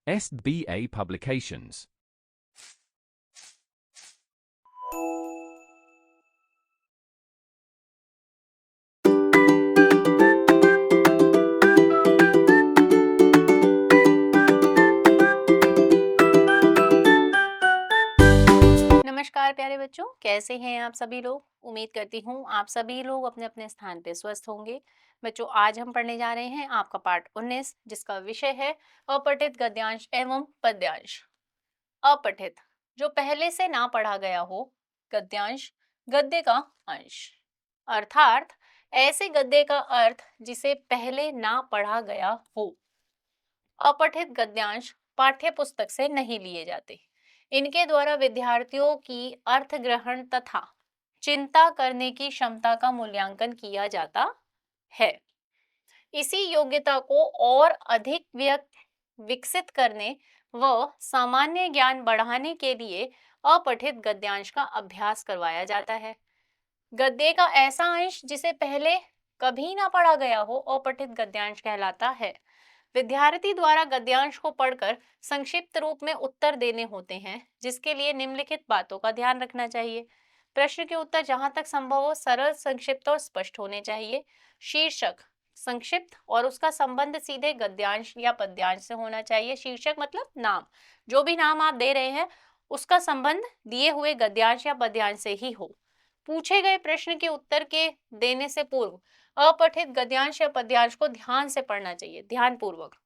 SBA Publications. नमस्कार प्यारे बच्चों, कैसे हैं आप सभी लोग। उम्मीद करती हूँ आप सभी लोग अपने अपने स्थान पे स्वस्थ होंगे। बच्चों, आज हम पढ़ने जा रहे हैं आपका पाठ 19, जिसका विषय है अपठित गद्यांश एवं पद्यांश। अपठित, जो पहले से ना पढ़ा गया हो। गद्यांश, गद्य का अंश, अर्थात ऐसे गद्य का अर्थ जिसे पहले ना पढ़ा गया हो। अपठित गद्यांश पाठ्य पुस्तक से नहीं लिए जाते। इनके द्वारा विद्यार्थियों की अर्थ ग्रहण तथा चिंता करने की क्षमता का मूल्यांकन किया जाता है। इसी योग्यता को और अधिक विकसित करने व सामान्य ज्ञान बढ़ाने के लिए अपठित गद्यांश का अभ्यास करवाया जाता है। गद्य का ऐसा अंश जिसे पहले कभी ना पढ़ा गया हो अपठित गद्यांश कहलाता है। विद्यार्थी द्वारा गद्यांश को पढ़कर संक्षिप्त रूप में उत्तर देने होते हैं, जिसके लिए निम्नलिखित बातों का ध्यान रखना चाहिए। प्रश्न के उत्तर जहां तक संभव हो सरल, संक्षिप्त और स्पष्ट होने चाहिए। शीर्षक संक्षिप्त और उसका संबंध सीधे गद्यांश या पद्यांश से होना चाहिए। शीर्षक मतलब नाम, जो भी नाम आप दे रहे हैं उसका संबंध दिए हुए गद्यांश या पद्यांश से ही हो। पूछे गए प्रश्न के उत्तर के देने से पूर्व अपठित गद्यांश या पद्यांश को ध्यान से पढ़ना चाहिए, ध्यान पूर्वक।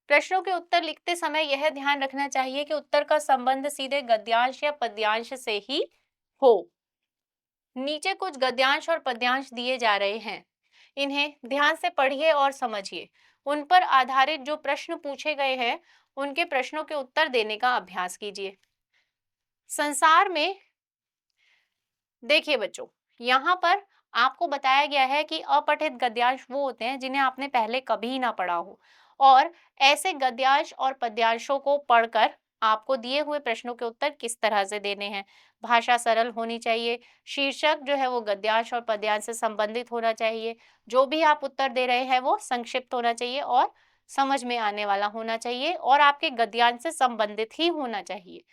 प्रश्नों के उत्तर लिखते समय यह ध्यान रखना चाहिए कि उत्तर का संबंध सीधे गद्यांश या पद्यांश से ही हो। नीचे कुछ गद्यांश और पद्यांश दिए जा रहे हैं, इन्हें ध्यान से पढ़िए और समझिए। उन पर आधारित जो प्रश्न पूछे गए हैं उनके प्रश्नों के उत्तर देने का अभ्यास कीजिए। संसार में देखिए बच्चों, यहाँ पर आपको बताया गया है कि अपठित गद्यांश वो होते हैं जिन्हें आपने पहले कभी ना पढ़ा हो, और ऐसे गद्यांश और पद्यांशों को पढ़कर आपको दिए हुए प्रश्नों के उत्तर किस तरह से देने हैं। भाषा सरल होनी चाहिए। शीर्षक जो है वो गद्यांश और पद्यांश से संबंधित होना चाहिए। जो भी आप उत्तर दे रहे हैं वो संक्षिप्त होना चाहिए और समझ में आने वाला होना चाहिए और आपके गद्यांश से संबंधित ही होना चाहिए।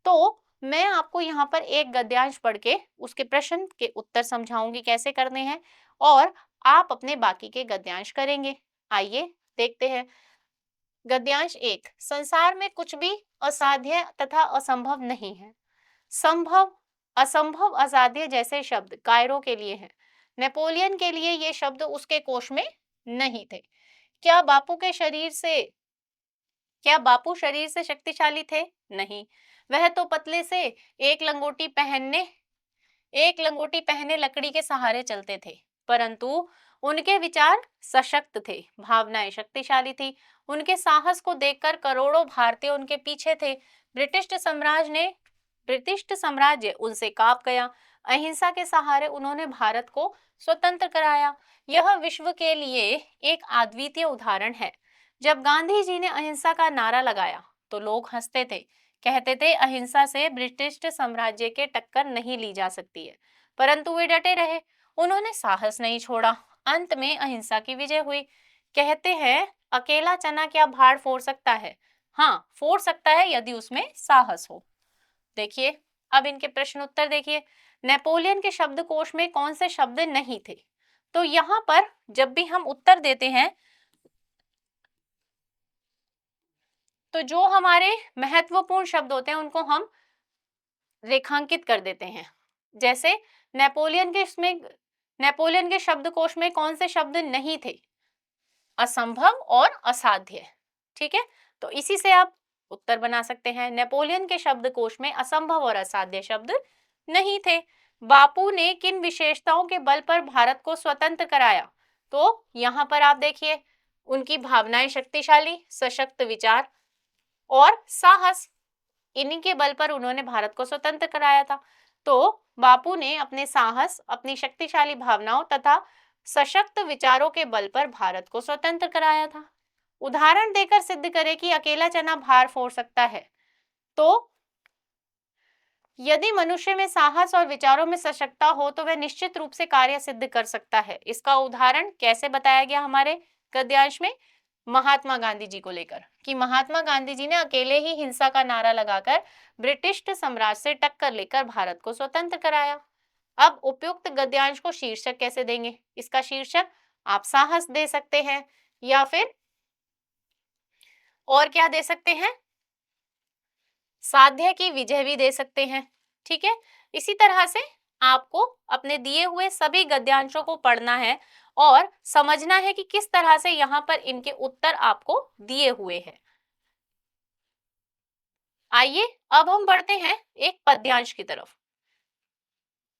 तो मैं आपको यहाँ पर एक गद्यांश पढ़ के उसके प्रश्न के उत्तर समझाऊंगी कैसे करने हैं, और आप अपने बाकी के गद्यांश करेंगे। आइए देखते हैं। गद्यांश एक, संसार में कुछ भी असाध्य तथा असंभव नहीं है। संभव, असंभव, असाध्य जैसे शब्द कायरो के लिए हैं। नेपोलियन के लिए ये शब्द उसके कोश में नहीं थे। क्या बापू शरीर से शक्तिशाली थे? नहीं। वह तो पतले से एक लंगोटी पहने लकड़ी के सहारे चलते थे, परंतु उनके विचार सशक्त थे, भावनाएं शक्तिशाली थी। उनके साहस को देखकर करोड़ों भारतीय उनके पीछे थे। ब्रिटिश साम्राज्य उनसे कांप गया। अहिंसा के सहारे उन्होंने भारत को स्वतंत्र कराया। यह विश्व के लिए एक अद्वितीय उदाहरण है। जब गांधी जी ने अहिंसा का नारा लगाया तो लोग हंसते थे, कहते थे अहिंसा से ब्रिटिश साम्राज्य के टक्कर नहीं ली जा सकती है, परंतु वे डटे रहे। उन्होंने साहस नहीं छोड़ा। अंत में अहिंसा की विजय हुई। कहते हैं अकेला चना क्या भाड़ फोड़ सकता है? हाँ, फोड़ सकता है यदि उसमें साहस हो। देखिए, अब इनके प्रश्न उत्तर देखिए। नेपोलियन के शब्दकोश में कौन से शब्द नहीं थे? तो यहाँ पर जब भी हम उत्तर देते हैं तो जो हमारे महत्वपूर्ण शब्द होते हैं उनको हम रेखांकित कर देते हैं। जैसे नेपोलियन के शब्दकोश में कौन से शब्द नहीं थे? असंभव और असाध्य। ठीक है, तो इसी से आप उत्तर बना सकते हैं। नेपोलियन के शब्दकोश में असंभव और असाध्य शब्द नहीं थे। बापू ने किन विशेषताओं के बल पर भारत को स्वतंत्र कराया? तो यहाँ पर आप देखिए, उनकी भावनाएं शक्तिशाली, सशक्त विचार और साहस, इन्हीं के बल पर उन्होंने भारत को स्वतंत्र कराया था। तो बापू ने अपने साहस, अपनी शक्तिशाली भावनाओं तथा सशक्त विचारों के बल पर भारत को स्वतंत्र कराया था। उदाहरण देकर सिद्ध करें कि अकेला चना भार फोड़ सकता है। तो यदि मनुष्य में साहस और विचारों में सशक्तता हो तो वह निश्चित रूप से कार्य सिद्ध कर सकता है। इसका उदाहरण कैसे बताया गया हमारे गद्यांश में? महात्मा गांधी जी को लेकर कि महात्मा गांधी जी ने अकेले ही हिंसा का नारा लगाकर ब्रिटिश साम्राज्य से टक्कर लेकर भारत को स्वतंत्र कराया। अब उपयुक्त गद्यांश को शीर्षक कैसे देंगे? इसका शीर्षक आप साहस दे सकते हैं या फिर और क्या दे सकते हैं, साध्य की विजय भी दे सकते हैं। ठीक है, इसी तरह से आपको अपने दिए हुए सभी गद्यांशों को पढ़ना है और समझना है कि किस तरह से यहाँ पर इनके उत्तर आपको दिए हुए हैं। आइए अब हम बढ़ते हैं एक पद्यांश की तरफ।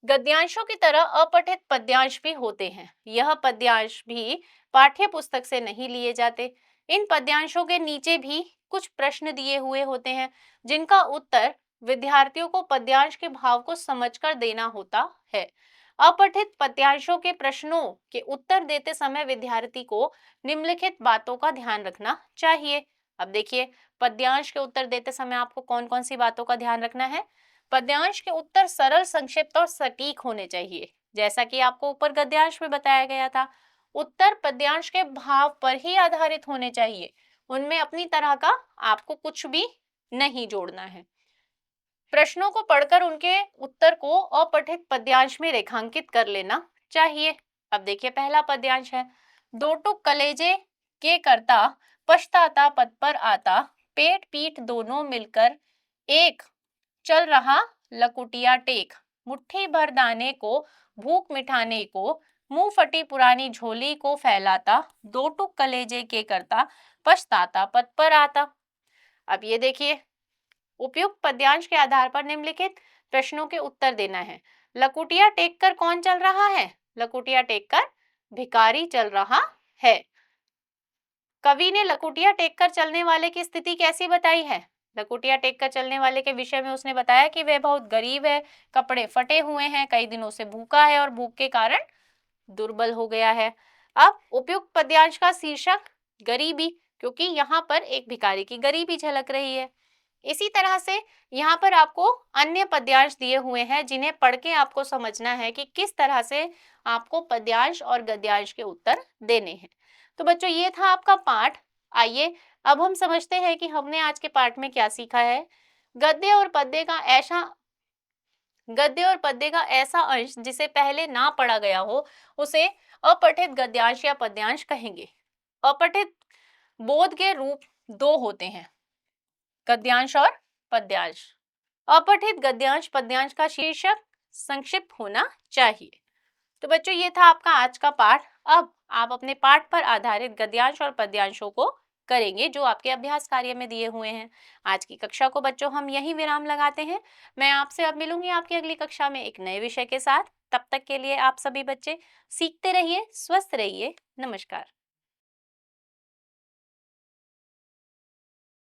गद्यांशों की तरह अपठित पद्यांश भी होते हैं। यह पद्यांश भी पाठ्य पुस्तक से नहीं लिए जाते। इन पद्यांशों के नीचे भी कुछ प्रश्न दिए हुए होते हैं जिनका उत्तर विद्यार्थियों को पद्यांश के भाव को समझकर देना होता है। अपठित पद्यांशों के प्रश्नों के उत्तर देते समय विद्यार्थी को निम्नलिखित बातों का ध्यान रखना चाहिए। अब देखिए, पद्यांश के उत्तर देते समय आपको कौन कौन सी बातों का ध्यान रखना है। पद्यांश के उत्तर सरल, संक्षिप्त और सटीक होने चाहिए, जैसा कि आपको ऊपर गद्यांश में बताया गया था। उत्तर पद्यांश के भाव पर ही आधारित होने चाहिए, उनमें अपनी तरह का आपको कुछ भी नहीं जोड़ना है। प्रश्नों को पढ़कर उनके उत्तर को अपठित पद्यांश में रेखांकित कर लेना चाहिए। अब देखिए, पहला पद्यांश है, दो टुक कलेजे के करता, पछताता पद पर आता, पेट पीठ दोनों मिलकर एक चल रहा लकुटिया टेक, मुट्ठी भर दाने को भूख मिटाने को, मुंह फटी पुरानी झोली को फैलाता, दो टुक कलेजे के करता, पछताता पद पर आता। अब ये देखिए, उपयुक्त पद्यांश के आधार पर निम्नलिखित प्रश्नों के उत्तर देना है। लकुटिया टेक कर कौन चल रहा है? लकुटिया टेक कर भिखारी चल रहा है। कवि ने लकुटिया टेक कर चलने वाले की स्थिति कैसी बताई है? लकुटिया टेक कर चलने वाले के विषय में उसने बताया कि वह बहुत गरीब है, कपड़े फटे हुए हैं, कई दिनों से भूखा है और भूख के कारण दुर्बल हो गया है। अब उपयुक्त पद्यांश का शीर्षक गरीबी, क्योंकि यहाँ पर एक भिखारी की गरीबी झलक रही है। इसी तरह से यहाँ पर आपको अन्य पद्यांश दिए हुए हैं जिन्हें पढ़ के आपको समझना है कि किस तरह से आपको पद्यांश और गद्यांश के उत्तर देने हैं। तो बच्चों, ये था आपका पाठ। आइए अब हम समझते हैं कि हमने आज के पाठ में क्या सीखा है। गद्य और पद्य का ऐसा अंश जिसे पहले ना पढ़ा गया हो उसे अपठित गद्यांश या पद्यांश कहेंगे। अपठित बोध के रूप दो होते हैं, गद्यांश और पद्यांश। अपठित गद्यांश पद्यांश का शीर्षक संक्षिप्त होना चाहिए। तो बच्चों, ये था आपका आज का पाठ। अब आप अपने पाठ पर आधारित गद्यांश और पद्यांशों को करेंगे जो आपके अभ्यास कार्य में दिए हुए हैं। आज की कक्षा को बच्चों हम यही विराम लगाते हैं। मैं आपसे अब मिलूंगी आपकी अगली कक्षा में एक नए विषय के साथ। तब तक के लिए आप सभी बच्चे सीखते रहिए, स्वस्थ रहिए। नमस्कार।